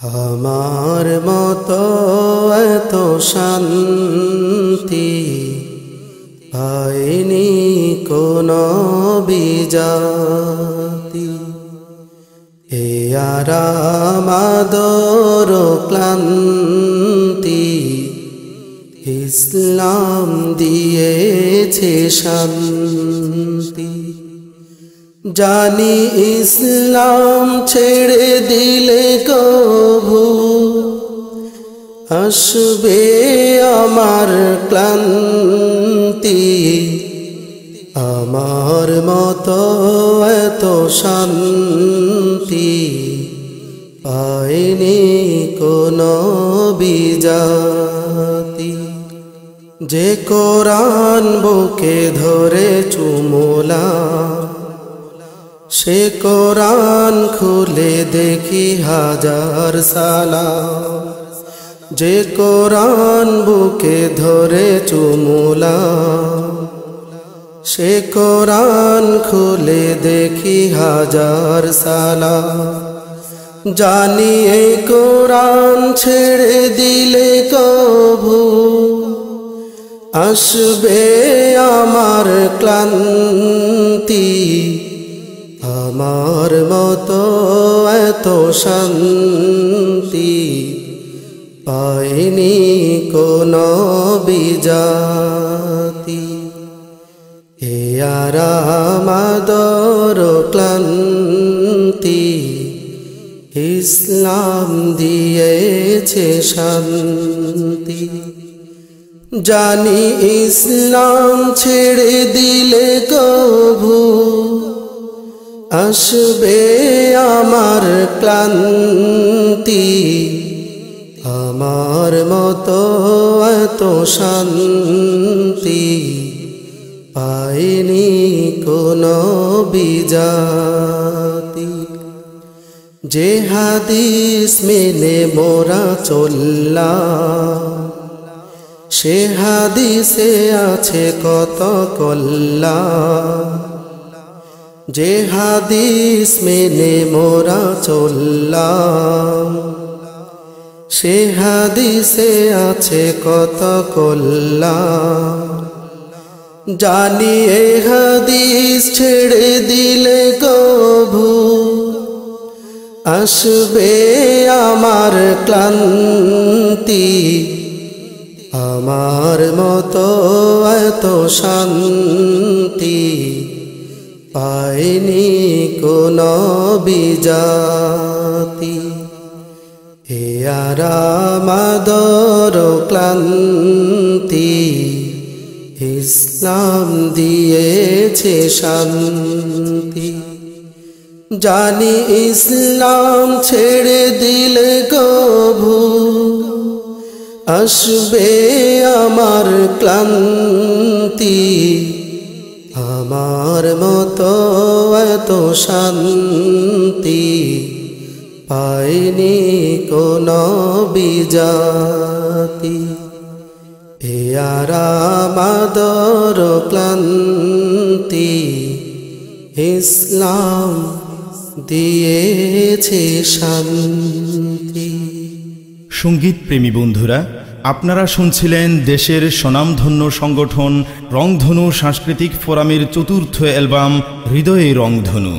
আমার মতো এত শান্তি পায়নি কোনো বিজাতি। এ আরাম আদর ক্লান্তি ইসলাম দিয়েছে শান্তি। জানি ইসলাম ছেড়ে দিলে কভু আসবে আমার ক্লান্তি। আমার মতো এত শান্তি পায়নি কোনো বিজাতি। যে কোরআন বুকে ধরে চুমোলা সে কোরআন খুলে দেখি হাজার সালাম। যে কোরআন বুকে ধরে চুমোলা সে কোরআন খুলে দেখি হাজার সালাম। জানি এই কোরআন ছেড়ে দিলে কভু আসবে আমার ক্লান্তি। আমার মতো এত শান্তি পায়নি কোনো বিজাতি। এ আরাম আদর ক্লান্তি ইসলাম দিয়েছে শান্তি। জানি ইসলাম ছেড়ে দিলে কভু আসবে আমার ক্লান্তি। আমার মতো এত শান্তি পায়নি কোনো বিজাতি। যে হাদিস মেনে মোরা চললাম সে হাদিসে আছে কত কল্যাণ। যে হাদিস মেনে মোরা চললাম সে হাদিসে আছে কত কল্যাণ। জানি এ হাদিস ছেড়ে দিলে কভু আসবে আমার ক্লান্তি। আমার মতো এত শান্তি পায়নি কোনো বিজাতি। এ আরাম আদর ক্লান্তি ইসলাম দিয়েছে শান্তি। জানি ইসলাম ছেড়ে দিলে কভু আসবে আমার ক্লান্তি। আমার মতো এত শান্তি পায়নি কোনো বিজাতি। এ আরাম আদর ক্লান্তি ইসলাম দিয়েছে শান্তি। সঙ্গীত প্রেমী বন্ধুরা, আপনারা শুনছিলেন দেশের স্বনামধন্য সংগঠন রংধনু সাংস্কৃতিক ফোরামের চতুর্থ অ্যালবাম হৃদয়ে রংধনু।